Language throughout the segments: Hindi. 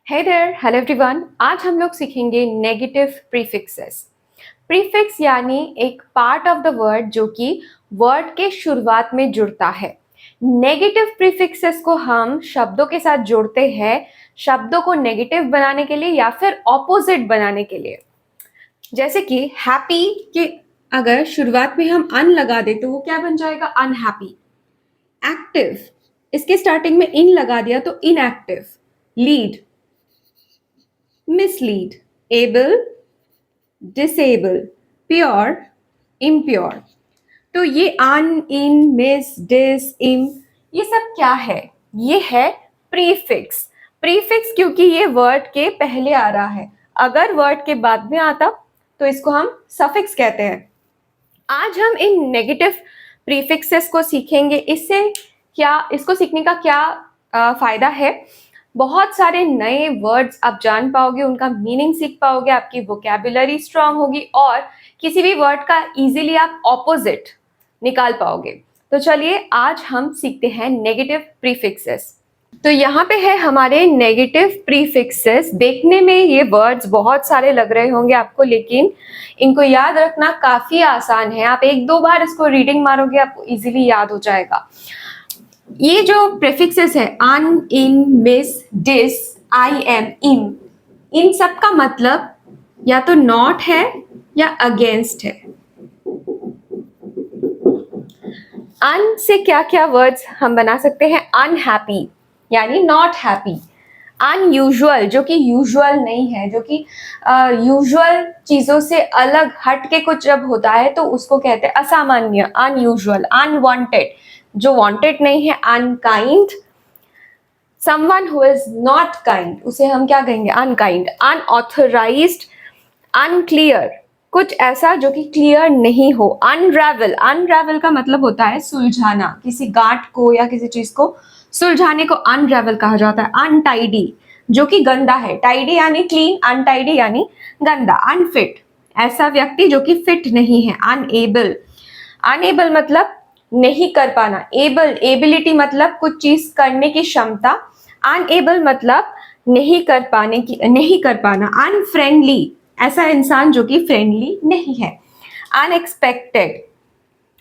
Hey there, hello everyone. आज हम लोग सीखेंगे नेगेटिव प्रीफिक्सेस। प्रीफिक्स यानी एक पार्ट ऑफ द वर्ड जो कि वर्ड के शुरुआत में जुड़ता है। नेगेटिव प्रीफिक्सेस को हम शब्दों के साथ जोड़ते हैं शब्दों को नेगेटिव बनाने के लिए या फिर ऑपोजिट बनाने के लिए। जैसे कि हैप्पी के अगर शुरुआत में हम अन लगा दे तो वो क्या बन जाएगा? अनहैप्पी। एक्टिव, इसके स्टार्टिंग में इन लगा दिया तो inactive. Lead, mislead, able, disable, pure, impure। तो ये अन, इन, मिस, डिस, इम, ये सब क्या है? ये है प्रीफिक्स। प्रीफिक्स क्योंकि ये वर्ड के पहले आ रहा है। अगर वर्ड के बाद में आता तो इसको हम सफिक्स कहते हैं। आज हम इन नेगेटिव प्रीफिक्सेस को सीखेंगे। इसको सीखने का क्या फायदा है? बहुत सारे नए वर्ड्स आप जान पाओगे, उनका मीनिंग सीख पाओगे, आपकी वोकैबुलरी स्ट्रांग होगी और किसी भी वर्ड का इजीली आप ऑपोजिट निकाल पाओगे। तो चलिए आज हम सीखते हैं नेगेटिव प्रीफिक्सेस। तो यहाँ पे है हमारे नेगेटिव प्रीफिक्सेस। देखने में ये वर्ड्स बहुत सारे लग रहे होंगे आपको, लेकिन इनको याद रखना काफी आसान है। आप एक दो बार इसको रीडिंग मारोगे आपको इजीली याद हो जाएगा। ये जो प्रीफिक्सेस है अन, इन, मिस, डिस, आई एम, इन सब का मतलब या तो नॉट है या अगेंस्ट है। अन से क्या क्या वर्ड्स हम बना सकते हैं? अनहैप्पी यानी नॉट हैप्पी। अनयूजुअल, जो कि यूजुअल नहीं है, जो कि यूजुअल चीजों से अलग हट के कुछ जब होता है तो उसको कहते हैं असामान्य, अनयूजुअल। अनवांटेड, जो वांटेड नहीं है। Unkind, someone who is not kind, उसे हम क्या कहेंगे? अनकाइंड। अनऑथराइज्ड, अनक्लियर, कुछ ऐसा जो कि क्लियर नहीं हो। अनरेवल, अनरेवल का मतलब होता है सुलझाना, किसी गांठ को या किसी चीज को सुलझाने को अनरेवल कहा जाता है। अनटाइडी, जो कि गंदा है। टाइडी यानी क्लीन, अनटाइडी यानी गंदा। अनफिट, ऐसा व्यक्ति जो कि फिट नहीं है। अनएबल, अनएबल मतलब नहीं कर पाना। एबल, एबिलिटी मतलब कुछ चीज करने की क्षमता। अनएबल मतलब नहीं कर पाना। अनफ्रेंडली, ऐसा इंसान जो कि फ्रेंडली नहीं है। अनएक्सपेक्टेड,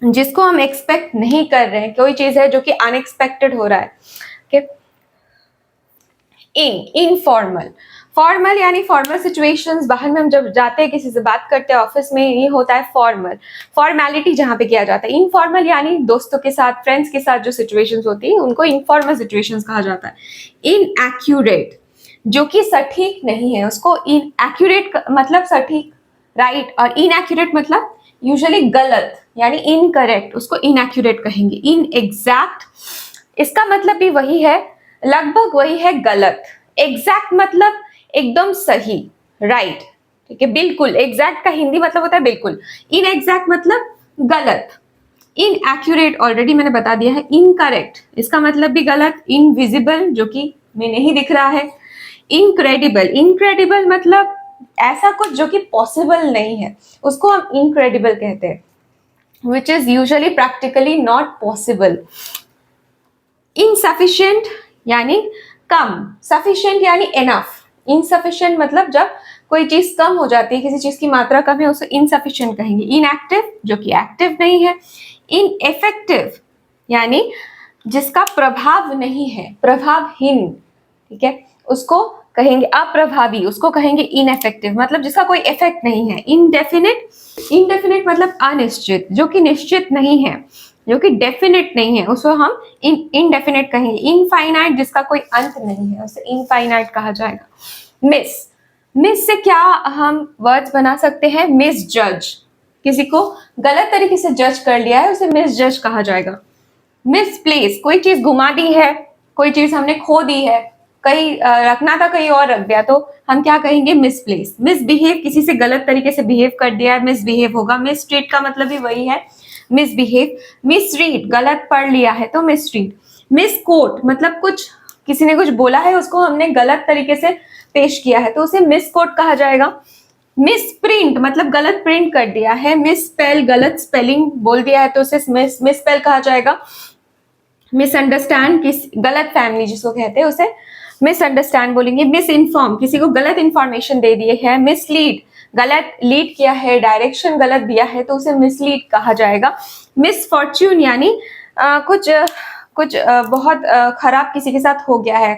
जिसको हम एक्सपेक्ट नहीं कर रहे हैं, कोई चीज है जो कि अनएक्सपेक्टेड हो रहा है। इनफॉर्मल, फॉर्मल यानी फॉर्मल सिचुएशंस, बाहर में हम जब जाते हैं किसी से बात करते हैं ऑफिस में, ये होता है फॉर्मल, फॉर्मेलिटी जहां पे किया जाता है। इनफॉर्मल यानी दोस्तों के साथ, फ्रेंड्स के साथ जो सिचुएशंस होती है उनको इनफॉर्मल सिचुएशंस कहा जाता है। इनएक्यूरेट, जो कि सटीक नहीं है, उसको इनएक्यूरेट मतलब सटीक, राइट, और इनएक्यूरेट मतलब यूजुअली गलत यानी इनकरेक्ट, उसको इनएक्यूरेट कहेंगे। इनएग्जैक्ट, इसका मतलब भी वही है, लगभग वही है गलत। एग्जैक्ट मतलब एकदम सही, राइट, ठीक है, बिल्कुल। एग्जैक्ट का हिंदी मतलब होता है बिल्कुल। इनएग्जैक्ट मतलब गलत। इनएक्यूरेट ऑलरेडी मैंने बता दिया है। इनकरेक्ट, इसका मतलब भी गलत। इनविजिबल, जो कि में नहीं दिख रहा है। इनक्रेडिबल, इनक्रेडिबल मतलब ऐसा कुछ जो कि पॉसिबल नहीं है, उसको हम इनक्रेडिबल कहते हैं, which is usually practically not possible। Insufficient यानी कम, सफिशिएंट यानी एनफ। इनसफिशिएंट मतलब जब कोई चीज कम हो जाती है, किसी चीज की मात्रा कम है, उसे इनसफिशिएंट कहेंगे। इनएक्टिव, जो कि एक्टिव नहीं है। इनएफेक्टिव यानी जिसका प्रभाव नहीं है, प्रभावहीन, ठीक है, उसको कहेंगे अप्रभावी, उसको कहेंगे इनएफेक्टिव, मतलब जिसका कोई इफेक्ट नहीं है। इनडेफिनिट, इनडेफिनिट मतलब अनिश्चित, जो कि निश्चित नहीं है, जो कि डेफिनेट नहीं है, उसको हम इनडेफिनेट कहेंगे। इनफाइनाइट, जिसका कोई अंत नहीं है, उसे इनफाइनाइट कहा जाएगा। मिस, मिस से क्या हम वर्ड्स बना सकते हैं? मिस जज, किसी को गलत तरीके से जज कर लिया है, उसे मिस जज कहा जाएगा। मिसप्लेस, कोई चीज घुमा दी है, कोई चीज हमने खो दी है, कहीं रखना था कहीं और रख दिया, तो हम क्या कहेंगे? मिसप्लेस। मिसबिहेव, किसी से गलत तरीके से बिहेव कर दिया है, मिसबिहेव होगा। मिसट्रीट का मतलब भी वही है, मिसबिहेव। मिसरीड, गलत पढ़ लिया है तो मिसरीड। मिसकोट मतलब कुछ, किसी ने कुछ बोला है, उसको हमने गलत तरीके से पेश किया है तो उसे मिसकोट कहा जाएगा। मिसप्रिंट मतलब गलत प्रिंट कर दिया है। मिसस्पेल, गलत स्पेलिंग बोल दिया है तो उसे मिसस्पेल कहा जाएगा। मिसअंडरस्टैंड, किस गलत फैमिली जिसको कहते हैं, उसे मिसअंडरस्टैंड बोलेंगे, मिस इन्फॉर्म, किसी को गलत इंफॉर्मेशन दे दिए है, मिसलीड, गलत लीड किया है, डायरेक्शन गलत दिया है तो उसे मिसलीड कहा जाएगा। मिसफॉर्च्यून यानी कुछ कुछ बहुत खराब किसी के साथ हो गया है।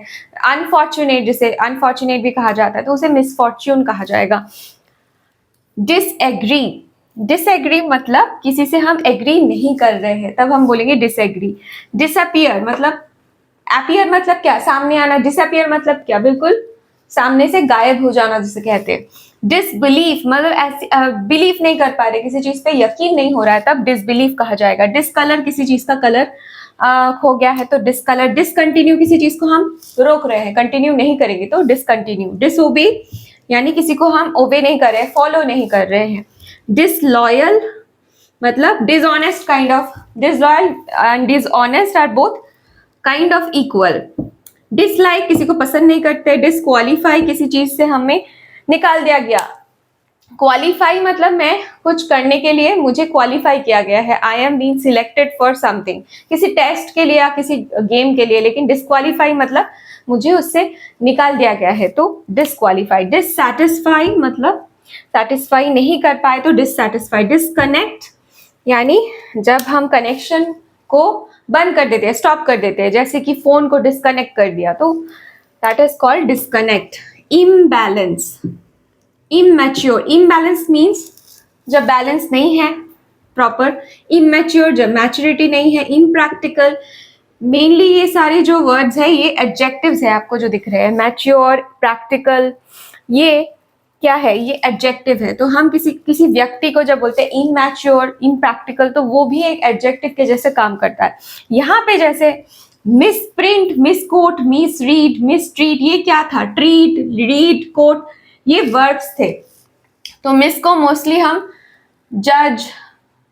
अनफॉर्चुनेट, जिसे अनफॉर्चुनेट भी कहा जाता है तो उसे मिसफॉर्च्यून कहा जाएगा। डिसएग्री, डिसएग्री मतलब किसी से हम एग्री नहीं कर रहे हैं तब हम बोलेंगे डिसएग्री। डिसअपियर मतलब, अपीयर मतलब क्या, सामने आना, डिसअपियर मतलब क्या, बिल्कुल सामने से गायब हो जाना जिसे कहते हैं। डिसबिलीफ मतलब ऐसे बिलीफ नहीं कर पा रहे, किसी चीज पे यकीन नहीं हो रहा है तब डिसबिलीफ कहा जाएगा। डिसकलर, किसी चीज का कलर खो गया है तो डिसकलर। डिसकंटिन्यू, किसी चीज को हम रोक रहे हैं, कंटिन्यू नहीं करेंगे तो डिसकंटिन्यू। डिसओबे यानी किसी को हम ओबे नहीं कर रहे, फॉलो नहीं कर रहे हैं। डिसलॉयल मतलब dishonest kind of, disloyal and dishonest are both kind of equal. Dislike, किसी को पसंद नहीं करते। डिसक्वालीफाई, किसी चीज से हमें निकाल दिया गया। क्वालिफाई मतलब मैं कुछ करने के लिए मुझे क्वालिफाई किया गया है, I am being selected for something, किसी टेस्ट के लिए या किसी गेम के लिए। लेकिन डिसक्वालीफाई मतलब मुझे उससे निकाल दिया गया है तो डिसक्वालीफाई। डिससैटिस्फाई मतलब सेटिस्फाई नहीं कर पाए तो डिससैटिस्फाई। डिसकनेक्ट यानी जब हम कनेक्शन को बंद कर देते हैं, स्टॉप कर देते हैं, जैसे कि फोन को डिस्कनेक्ट कर दिया तो that is called disconnect. Imbalance, immature, imbalance means जब बैलेंस नहीं है प्रॉपर। इमैच्योर जब मैच्योरिटी नहीं है। इम्प्रैक्टिकल, मेनली ये सारे जो वर्ड्स है ये एडजेक्टिव्स है आपको जो दिख रहे हैं, मैच्योर, प्रैक्टिकल, ये क्या है, ये एडजेक्टिव है। तो हम किसी व्यक्ति को जब बोलते हैं इमैच्योर, इम्प्रैक्टिकल तो वो भी एक एडजेक्टिव के जैसे काम करता है। यहाँ पे जैसे मिसप्रिंट, मिसकोट, मिसरीड, मिसट्रीट, ये क्या था, ट्रीट, रीड, कोट, ये वर्ड्स थे। तो मिस को मोस्टली हम जज,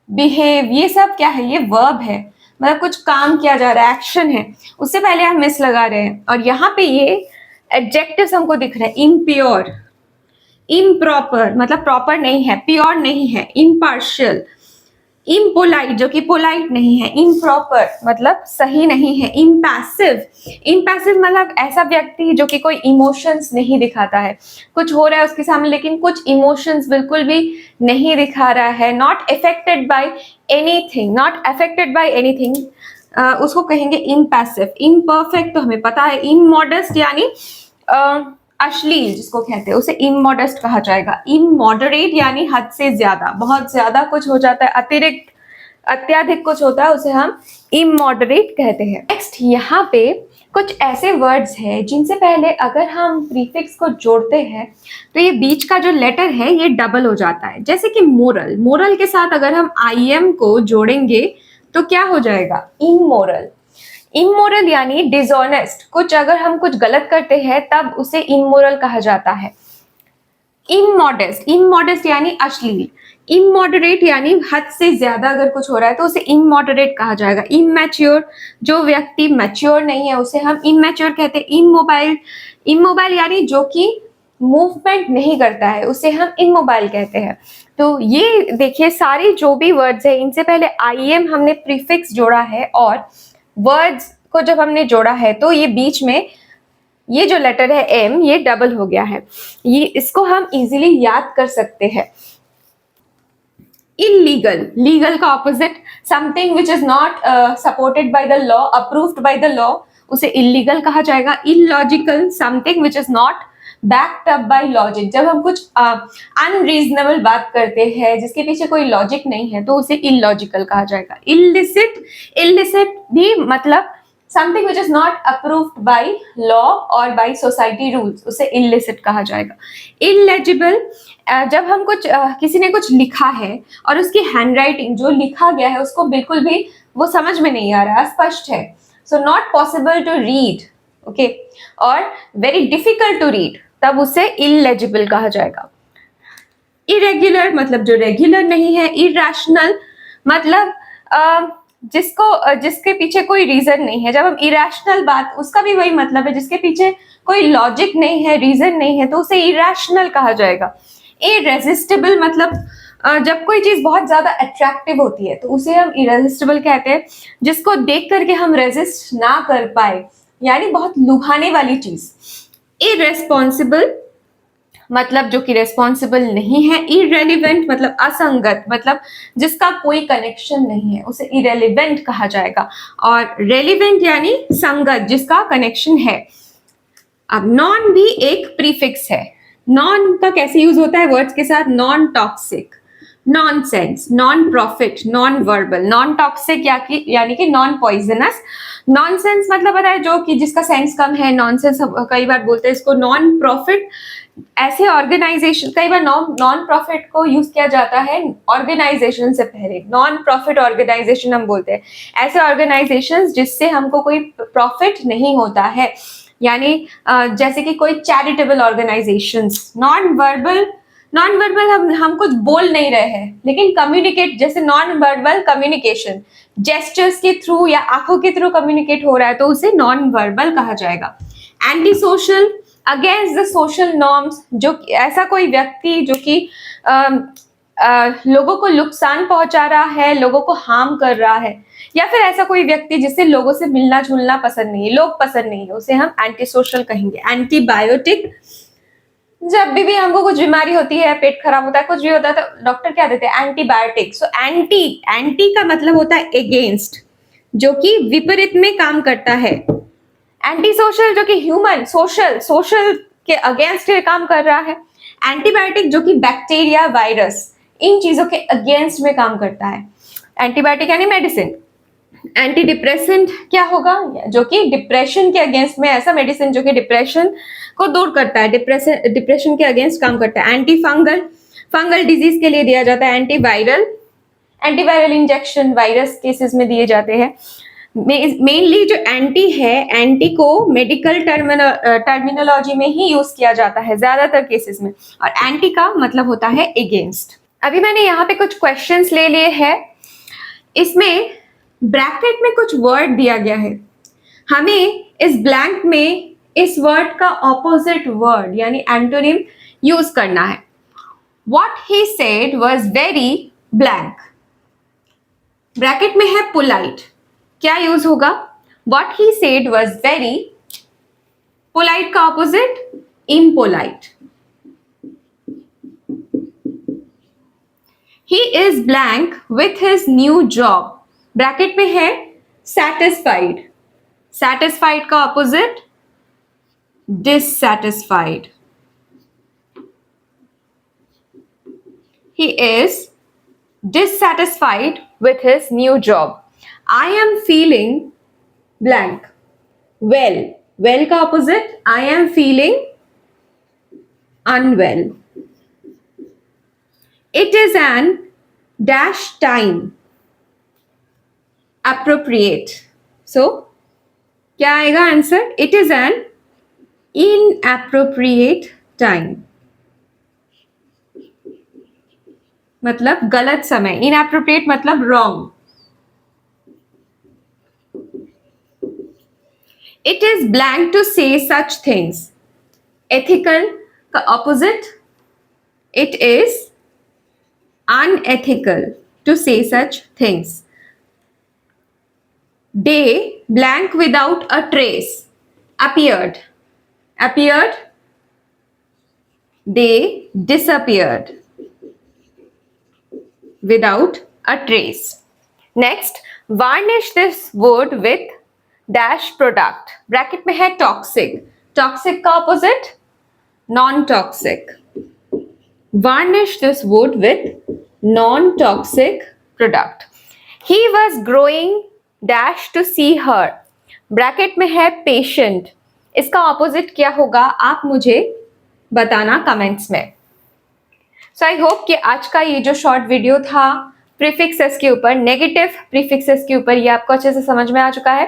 बिहेव, ये सब क्या है, ये वर्ब है, मतलब कुछ काम किया जा रहा है, एक्शन है, उससे पहले हम मिस लगा रहे हैं। और यहाँ पे ये एडजेक्टिव्स हमको दिख रहे हैं। इम्प्योर, इम्प्रॉपर मतलब प्रॉपर नहीं है, प्योर नहीं है। इम्पार्शियल, इम्पोलाइट जो कि पोलाइट नहीं है। इम्प्रॉपर मतलब सही नहीं है। इम्पैसिव, इम्पैसिव मतलब ऐसा व्यक्ति जो कि कोई इमोशंस नहीं दिखाता है, कुछ हो रहा है उसके सामने लेकिन कुछ इमोशंस बिल्कुल भी नहीं दिखा रहा है। Not affected by anything, not affected by anything, उसको कहेंगे इम्पैसिव। इम्परफेक्ट तो हमें पता है। इममॉडेस्ट यानी अश्लील जिसको कहते हैं उसे इममॉडेस्ट कहा जाएगा। इममॉडरेट यानी हद से ज्यादा, बहुत ज्यादा कुछ हो जाता है, अतिरिक्त, अत्याधिक कुछ होता है, उसे हम इममॉडरेट कहते हैं। नेक्स्ट यहाँ पे कुछ ऐसे वर्ड्स हैं जिनसे पहले अगर हम प्रीफिक्स को जोड़ते हैं तो ये बीच का जो लेटर है ये डबल हो जाता है। जैसे कि मोरल, मोरल के साथ अगर हम IM को जोड़ेंगे तो क्या हो जाएगा, इमोरल। इमोरल यानी डिसऑनेस्ट, कुछ अगर हम कुछ गलत करते हैं तब उसे इमोरल कहा जाता है। इममॉडेस्ट, इममॉडेस्ट यानी अश्लील। इममॉडरेट यानी हद से ज्यादा अगर कुछ हो रहा है तो उसे इममॉडरेट कहा जाएगा। इमैच्योर, जो व्यक्ति मैच्योर नहीं है उसे हम इमैच्योर कहते हैं। इमोबाइल, इमोबाइल यानी जो कि मूवमेंट नहीं करता है उसे हम इमोबाइल कहते हैं। तो ये देखिए सारी जो भी वर्ड्स है इनसे पहले IM हमने प्रीफिक्स जोड़ा है और वर्ड्स को जब हमने जोड़ा है तो ये बीच में ये जो लेटर है M ये डबल हो गया है। ये इसको हम इजीली याद कर सकते हैं। इलीगल, लीगल का opposite, something which is not supported by the law, approved by the law, उसे इलीगल कहा जाएगा। Illogical, something which is not backed up by logic, जब हम कुछ अनरीजनेबल बात करते हैं जिसके पीछे कोई लॉजिक नहीं है तो उसे इलॉजिकल कहा जाएगा। इलिसिट, इलिसिट भी मतलब something which is not approved by law और बाय सोसाइटी रूल्स, उसे इलिसिट कहा जाएगा। इलेजिबल, जब हम कुछ किसी ने कुछ लिखा है और उसकी हैंडराइटिंग जो लिखा गया है उसको बिल्कुल भी वो समझ में नहीं आ रहा, अस्पष्ट है, so not possible to read, okay, और वेरी डिफिकल्ट टू रीड, तब उसे इलेजिबल कहा जाएगा। इरेग्युलर मतलब जो रेगुलर नहीं है। इरैशनल मतलब जिसके पीछे कोई रीजन नहीं है। जब हम इरैशनल बात, उसका भी वही मतलब है, जिसके पीछे कोई लॉजिक नहीं है, रीजन नहीं है तो उसे इरैशनल कहा जाएगा। इरेजिस्टिबल मतलब जब कोई चीज बहुत ज्यादा अट्रैक्टिव होती है तो उसे हम इरेजिस्टिबल कहते हैं, जिसको देख करके हम रेजिस्ट ना कर पाए यानी बहुत लुभाने वाली चीज। इररेस्पॉन्सिबल मतलब जो कि रेस्पॉन्सिबल नहीं है। इरेलीवेंट मतलब असंगत, मतलब जिसका कोई कनेक्शन नहीं है, उसे इरेलीवेंट कहा जाएगा। और रेलिवेंट यानी संगत, जिसका कनेक्शन है। अब नॉन भी एक प्रीफिक्स है। नॉन का कैसे यूज होता है वर्ड्स के साथ? Non toxic, non sense, non profit, non verbal. Non toxic यानी कि नॉन पॉइजनस। नॉन सेंस मतलब पता है, जो कि जिसका सेंस कम है। नॉन सेंस कई बार बोलते हैं इसको। नॉन प्रॉफिट ऐसे ऑर्गेनाइजेशन, कई बार नॉन प्रॉफिट को यूज किया जाता है ऑर्गेनाइजेशन से पहले। नॉन प्रॉफिट ऑर्गेनाइजेशन हम बोलते हैं ऐसे ऑर्गेनाइजेशंस जिससे हमको कोई प्रॉफिट नहीं होता है, यानी जैसे कि कोई चैरिटेबल ऑर्गेनाइजेशंस। नॉन वर्बल हम कुछ बोल नहीं रहे हैं लेकिन कम्युनिकेट, जैसे नॉन वर्बल कम्युनिकेशन जेस्चर्स के थ्रू या आंखों के थ्रू कम्युनिकेट हो रहा है तो उसे नॉन वर्बल कहा जाएगा। Anti social, against the social norms, जो ऐसा कोई व्यक्ति जो कि लोगों को नुकसान पहुंचा रहा है, लोगों को हार्म कर रहा है, या फिर ऐसा कोई व्यक्ति जिससे लोगों से मिलना जुलना पसंद नहीं है, लोग पसंद नहीं है, उसे हम एंटी सोशल कहेंगे। एंटीबायोटिक, जब भी हमको कुछ बीमारी होती है, पेट खराब होता है, कुछ भी होता है तो डॉक्टर क्या देते हैं? एंटीबायोटिक। सो एंटी का मतलब होता है अगेंस्ट, जो कि विपरीत में काम करता है। एंटी सोशल जो कि ह्यूमन सोशल के अगेंस्ट काम कर रहा है। एंटीबायोटिक जो कि बैक्टीरिया, वायरस, इन चीजों के अगेंस्ट में काम करता है। एंटीबायोटिक यानी मेडिसिन। एंटी डिप्रेसेंट क्या होगा? जो कि डिप्रेशन के अगेंस्ट में, ऐसा मेडिसिन जो कि डिप्रेशन को दूर करता है, डिप्रेशन के अगेंस्ट काम करता है। एंटी फंगल डिजीज के लिए दिया जाता है। एंटीवायरल इंजेक्शन वायरस केसेस में दिए जाते हैं। मेनली जो एंटी है, एंटी को मेडिकल टर्मिनोलॉजी में ही यूज किया जाता है ज्यादातर केसेस में, और एंटी का मतलब होता है अगेंस्ट। अभी मैंने यहाँ पे कुछ क्वेश्चंस ले लिए हैं। इसमें ब्रैकेट में कुछ वर्ड दिया गया है, हमें इस ब्लैंक में इस वर्ड का ऑपोजिट वर्ड यानी एंटोनिम यूज करना है। What he said was very blank. Bracket में है polite, क्या यूज होगा? What he said was very polite का opposite impolite. He is blank with his new job. Bracket में है satisfied. Satisfied का opposite dissatisfied. He is dissatisfied with his new job. I am feeling blank. Well. Well का opposite I am feeling unwell. It is an dash time appropriate. So क्या आएगा answer? It is an inappropriate time. मतलब गलत समय। Inappropriate मतलब wrong. It is blank to say such things. Ethical का opposite it is unethical to say such things. They blank without a trace appeared. Appeared. They disappeared without a trace. Next, varnish this wood with dash product. Bracket में है toxic. Toxic का opposite non-toxic. Varnish this wood with non-toxic product. He was growing dash to see her. Bracket में है patient. इसका opposite क्या होगा आप मुझे बताना कमेंट्स में। सो आई होप कि आज का ये जो शॉर्ट वीडियो था प्रीफिक्सेस के ऊपर, नेगेटिव प्रीफिक्सेस के ऊपर, ये आपको अच्छे से समझ में आ चुका है।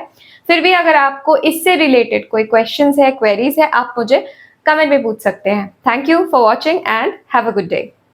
फिर भी अगर आपको इससे रिलेटेड कोई क्वेश्चंस है, क्वेरीज है, आप मुझे कमेंट में पूछ सकते हैं। Thank you for watching and have a good day.